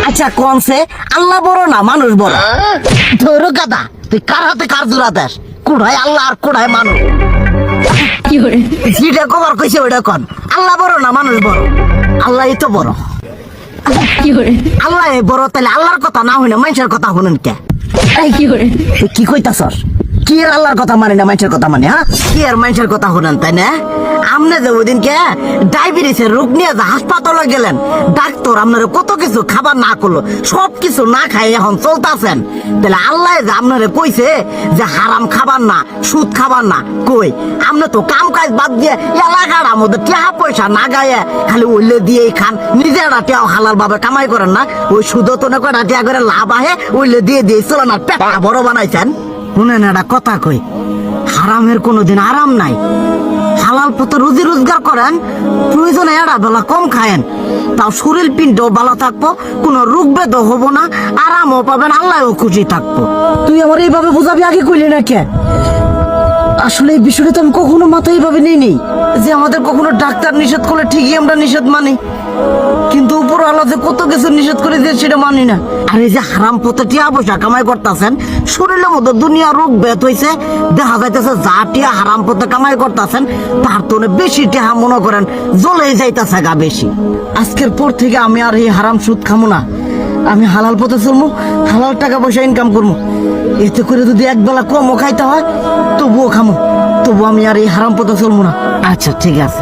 আচ্ছা কোনসে আল্লাহ বড় না মানুষ বড়? ধরো গাদা, তুই কার হাতে কার জোড়া দেশ? কোড়ায় আল্লাহ আর কোড়ায় মানুষ। যেটা কবার কইছে ওইটা কন। আল্লাহ বড় না মানুষ বড়? আল্লাহ তো বড়। আল্লাহ বড়, তাহলে আল্লাহর কথা না হইনা মানুষের কথা শুনেন কে? তুই কি কইতাছস? কি আর আল্লাহর কথা মানে না মানুষের কথা মানে? হ্যাঁ, কি আর মানুষের কথা শুনেন তাই না? আমনে যে ওই দিনকে ডায়াবেটিসের রোগ নিয়ে যে হাসপাতালে গেলেন, ডাক্তার আপনার কত কিছু খাবার না করলো, সব কিছু না খাই এখন চলতেছেন। তাহলে আল্লাহ যে আপনারে কইছে যে হারাম খাবার না, সুদ খাবার না, কই আপনি তো কাম কাজ বাদ দিয়ে এলাকার মধ্যে টাকা পয়সা না গায়ে খালি ওইলে দিয়েই খান, নিজেরা টেও হালাল ভাবে কামাই করেন না, ওই সুদ তো না করে টাকা করে লাভ আহে ওইলে দিয়ে দিয়ে চলেন আর পেটটা বড় বানাইছেন। শুনেন একটা কথা কই, হারামের কোনোদিন আরাম নাই। হালাল পথে রুজি রোজগার করেন, প্রয়োজনে এড়া বেলা কম খায়েন, তাও শরীর পিণ্ডও ভালো থাকবো, কোনো রোগ বেদও হবো না, আরামও পাবেন, আল্লাহও খুশি থাকবো। তুই আমার এইভাবে বুঝাবি আগে কইলি না কে? আসলে এই বিষয়টা তো আমি কখনো মাথায় এইভাবে নিইনি যে আমাদের কখনো ডাক্তার নিষেধ করলে ঠিকই আমরা নিষেধ মানি, কিন্তু উপর আল্লাহ যে কত কিছু নিষেধ করে দিয়ে সেটা মানি না। আর এই যে হারাম পথে টিয়া পয়সা কামাই করতেছেন, শরীরের মধ্যে দুনিয়া রোগ বেত হয়েছে, দেখা যাইতেছে যা টিয়া হারাম পথে কামাই করতেছেন তার তো বেশি টিয়া মনে করেন জ্বলে যাইতেছে গা বেশি। আজকের পর থেকে আমি আর এই হারাম সুদ খামো না, আমি হালাল পথে চলবো, হালাল টাকা পয়সা ইনকাম করবো। এতে করে যদি একবেলা কমও খাইতে হয় তবুও খামো, তবু আমি আর এই হারাম পথে চলবো না। আচ্ছা ঠিক আছে।